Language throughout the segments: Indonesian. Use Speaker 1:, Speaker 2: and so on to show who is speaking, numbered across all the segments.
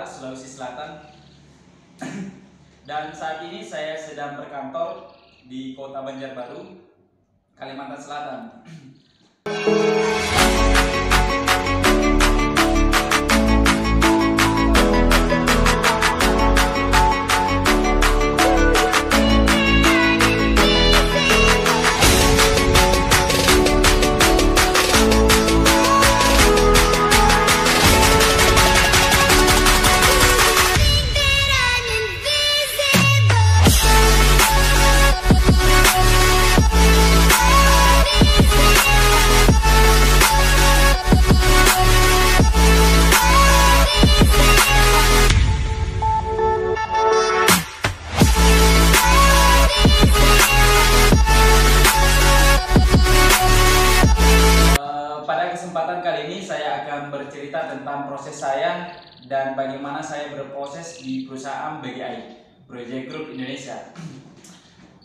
Speaker 1: Utara, Sulawesi Selatan. Dan saat ini saya sedang berkantor di Kota Banjarbaru, Kalimantan Selatan. Pada kesempatan kali ini saya akan bercerita tentang proses saya dan bagaimana saya berproses di perusahaan BGI, Project Group Indonesia.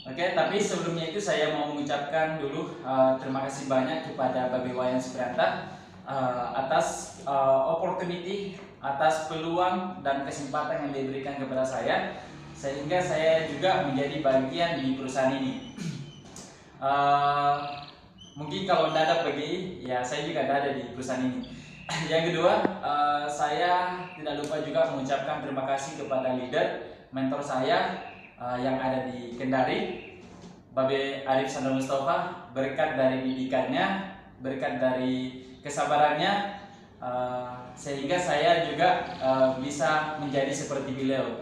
Speaker 1: Oke, tapi sebelumnya itu saya mau mengucapkan dulu terima kasih banyak kepada Babe Wayan Supriyanta atas opportunity, atas peluang dan kesempatan yang diberikan kepada saya, sehingga saya juga menjadi bagian di perusahaan ini. Mungkin kalau tidak ada PGI, ya saya juga tidak ada di perusahaan ini. Yang kedua, saya tidak lupa juga mengucapkan terima kasih kepada leader, mentor saya yang ada di Kendari, Babe Arif Sandra Mustafa. Berkat dari didikannya, berkat dari kesabarannya, sehingga saya juga bisa menjadi seperti beliau.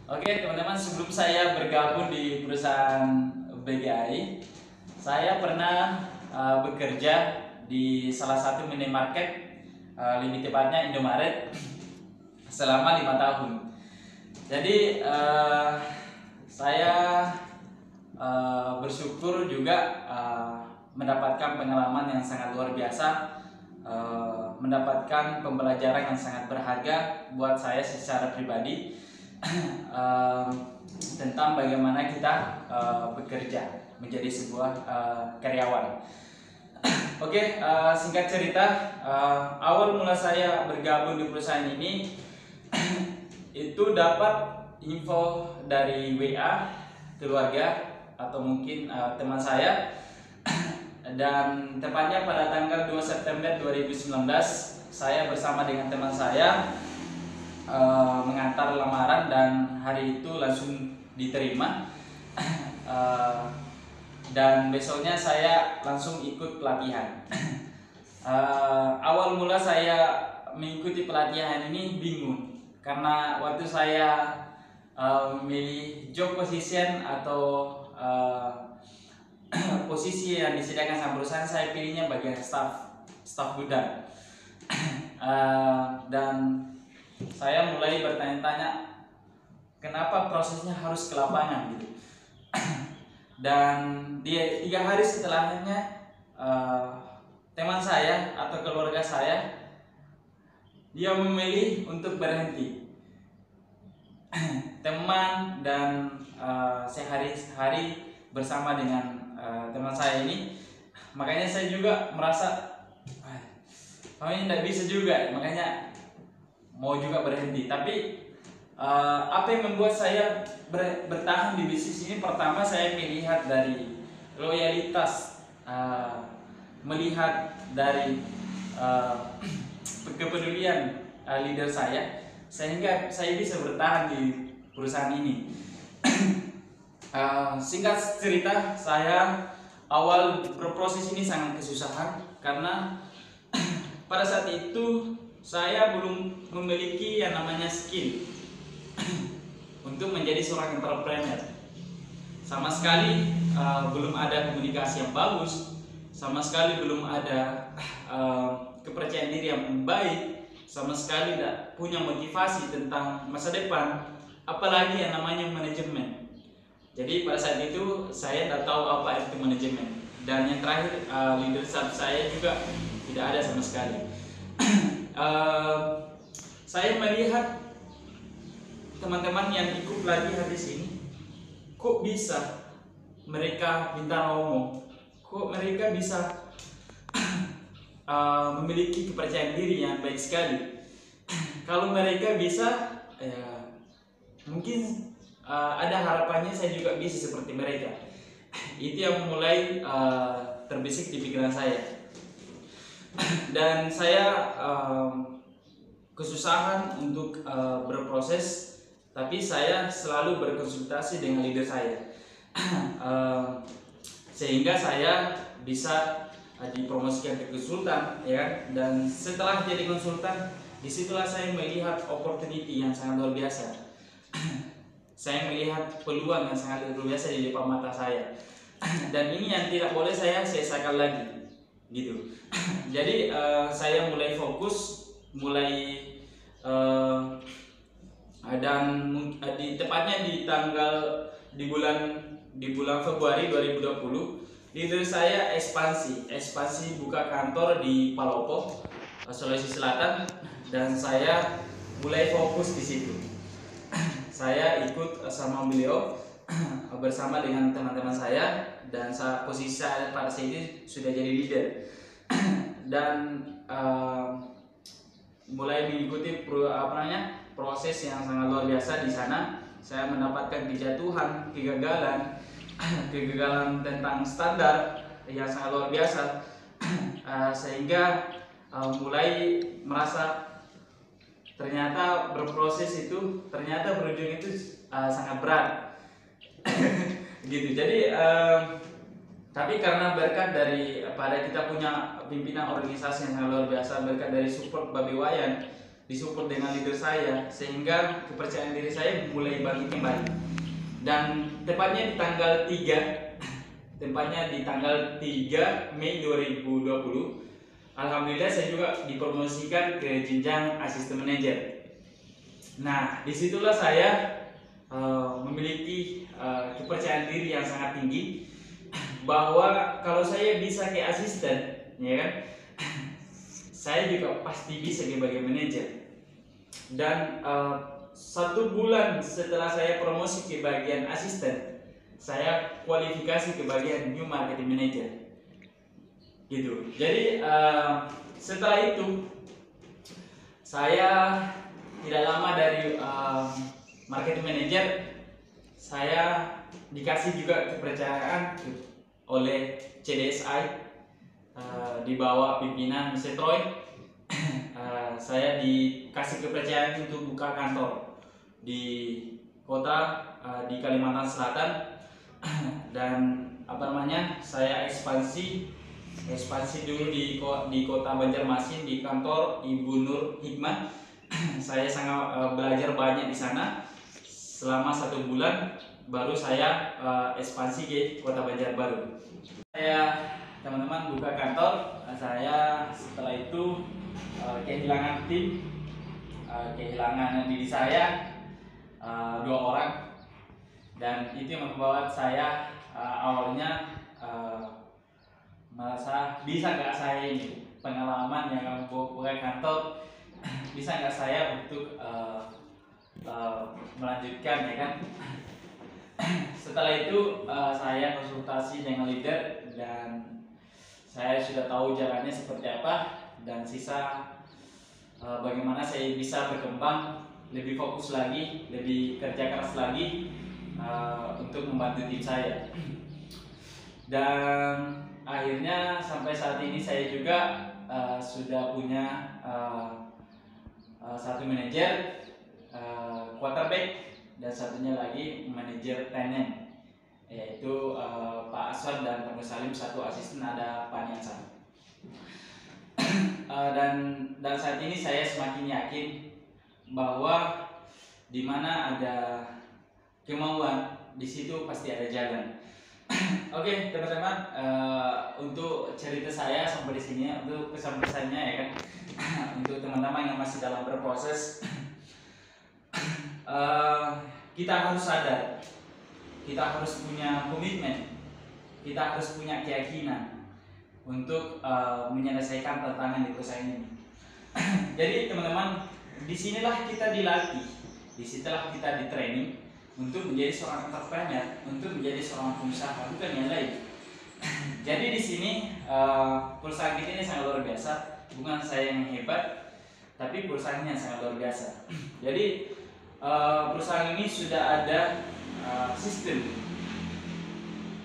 Speaker 1: Oke teman-teman, sebelum saya bergabung di perusahaan BGI, saya pernah bekerja di salah satu minimarket, lebih tepatnya Indomaret, selama 5 tahun. Jadi saya bersyukur juga mendapatkan pengalaman yang sangat luar biasa, mendapatkan pembelajaran yang sangat berharga buat saya secara pribadi. Tentang bagaimana kita bekerja menjadi sebuah karyawan. Oke, singkat cerita, awal mula saya bergabung di perusahaan ini itu dapat info dari WA keluarga atau mungkin teman saya, dan tepatnya pada tanggal 2 September 2019 saya bersama dengan teman saya mengantar lamaran dan hari itu langsung diterima. Dan besoknya saya langsung ikut pelatihan. Awal mula saya mengikuti pelatihan ini bingung karena waktu saya memilih job position atau posisi yang disediakan sama perusahaan, saya pilihnya bagian staff gudang. Dan saya mulai bertanya-tanya kenapa prosesnya harus ke lapangan gitu. Dan di 3 hari setelahnya teman saya atau keluarga saya dia memilih untuk berhenti. Teman dan sehari-hari bersama dengan teman saya ini, makanya saya juga merasa ini tidak bisa juga, makanya mau juga berhenti. Tapi apa yang membuat saya bertahan di bisnis ini? Pertama, saya melihat dari loyalitas, melihat dari kepedulian leader saya, sehingga saya bisa bertahan di perusahaan ini. Singkat cerita, saya awal berproses ini sangat kesusahan karena pada saat itu saya belum memiliki yang namanya skill untuk menjadi seorang entrepreneur. Sama sekali belum ada komunikasi yang bagus, sama sekali belum ada kepercayaan diri yang baik, sama sekali tidak punya motivasi tentang masa depan, apalagi yang namanya manajemen. Jadi pada saat itu saya tidak tahu apa itu manajemen, dan yang terakhir leadership saya juga tidak ada sama sekali. Saya melihat teman-teman yang ikut pelatihan di sini, kok bisa mereka pintar ngomong, kok mereka bisa memiliki kepercayaan diri yang baik sekali. Kalau mereka bisa, ya, mungkin ada harapannya saya juga bisa seperti mereka. Itu yang mulai terbesit di pikiran saya. Dan saya kesusahan untuk berproses, tapi saya selalu berkonsultasi dengan leader saya. Sehingga saya bisa dipromosikan ke konsultan, ya kan? Dan setelah jadi konsultan, disitulah saya melihat opportunity yang sangat luar biasa. Saya melihat peluang yang sangat luar biasa di depan mata saya. Dan ini yang tidak boleh saya sia-siakan lagi, gitu. Jadi saya mulai fokus, dan tepatnya di bulan Februari 2020, leader saya ekspansi buka kantor di Palopo, Sulawesi Selatan, dan saya mulai fokus di situ. Saya ikut sama beliau bersama dengan teman-teman saya, dan posisi saya pada saat itu sudah jadi leader. Dan mulai mengikuti proses yang sangat luar biasa di sana. Saya mendapatkan kejatuhan, kegagalan tentang standar yang sangat luar biasa, sehingga mulai merasa ternyata berproses itu ternyata berujung itu sangat berat. Gitu. Jadi tapi karena berkat pada kita punya pimpinan organisasi yang sangat luar biasa, berkat dari support Babe Wayan, disupport dengan leader saya, sehingga kepercayaan diri saya mulai bangkit kembali. Dan tepatnya di tanggal 3 Mei 2020, alhamdulillah saya juga dipromosikan ke jenjang asisten manajer. Nah, disitulah saya memiliki kepercayaan diri yang sangat tinggi, bahwa kalau saya bisa ke asisten, ya kan, saya juga pasti bisa sebagai manajer. Dan 1 bulan setelah saya promosi ke bagian asisten, saya kualifikasi ke bagian new marketing manager, gitu. Jadi setelah itu saya tidak lama dari marketing manager, saya dikasih juga kepercayaan oleh CDSI di bawah pimpinan Mr. Troy. Saya dikasih kepercayaan untuk buka kantor di kota di Kalimantan Selatan. Dan saya ekspansi dulu di kota Banjarmasin, di kantor Ibu Nur Hikmah. Saya sangat belajar banyak di sana selama 1 bulan, baru saya ekspansi ke kota Banjarbaru. Saya, teman-teman, buka kantor. Saya setelah itu kehilangan tim, kehilangan diri saya 2 orang, dan itu yang membuat saya awalnya merasa bisa nggak saya ini pengalaman yang buka kantor, bisa nggak saya untuk melanjutkan, ya kan. Setelah itu saya konsultasi dengan leader, dan saya sudah tahu jalannya seperti apa, dan sisa bagaimana saya bisa berkembang, lebih fokus lagi, lebih kerja keras lagi untuk membantu tim saya. Dan akhirnya sampai saat ini saya juga sudah punya 1 manajer quarterback, dan satunya lagi manajer tenant, yaitu Pak Aswan dan Pak Salim, 1 asisten, ada Pak Niansan. Dan saat ini saya semakin yakin bahwa di mana ada kemauan, di situ pasti ada jalan. Oke, teman-teman, untuk cerita saya sampai di sini, untuk pesan-pesannya, ya kan, untuk teman-teman yang masih dalam berproses, kita harus sadar, kita harus punya komitmen, kita harus punya keyakinan untuk menyelesaikan tantangan di perusahaan ini. Jadi teman-teman, disinilah kita dilatih, disitulah kita di training untuk menjadi seorang entrepreneur, untuk menjadi seorang pengusaha, bukan yang lain. Jadi di sini perusahaan kita ini sangat luar biasa. Bukan saya yang hebat, tapi perusahaannya sangat luar biasa. Jadi perusahaan ini sudah ada sistem.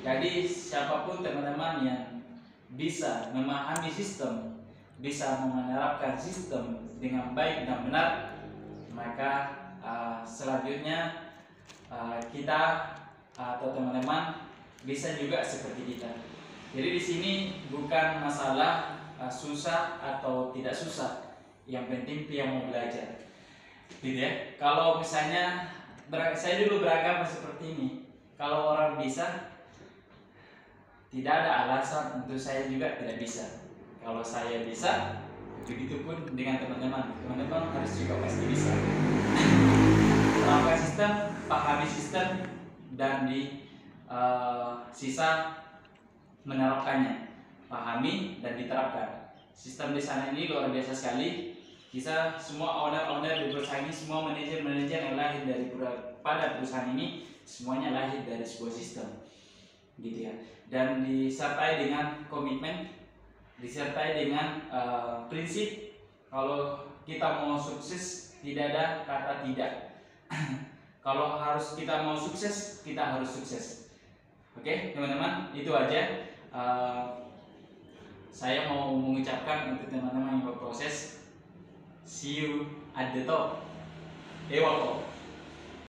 Speaker 1: Jadi siapapun teman-teman yang bisa memahami sistem, bisa menerapkan sistem dengan baik dan benar, maka selanjutnya kita atau teman-teman bisa juga seperti kita. Jadi di sini bukan masalah susah atau tidak susah, yang penting dia mau belajar, gitu ya. Kalau misalnya saya dulu beragama seperti ini, kalau orang bisa, tidak ada alasan untuk saya juga tidak bisa. Kalau saya bisa, begitu pun dengan teman-teman. Teman-teman harus juga pasti bisa. Terapkan sistem, pahami sistem, dan di sisa menerapkannya. Pahami dan diterapkan. Sistem di sana ini luar biasa sekali. Kita semua owner-owner di perusahaan ini, semua manajer-manajer yang lahir pada perusahaan ini, semuanya lahir dari sebuah sistem, gitu ya. Dan disertai dengan komitmen, disertai dengan prinsip. Kalau kita mau sukses, tidak ada kata tidak. Kalau harus kita mau sukses, kita harus sukses. Oke, teman-teman, itu aja. Saya mau mengucapkan untuk teman-teman yang berproses, see you at the top. Ewako.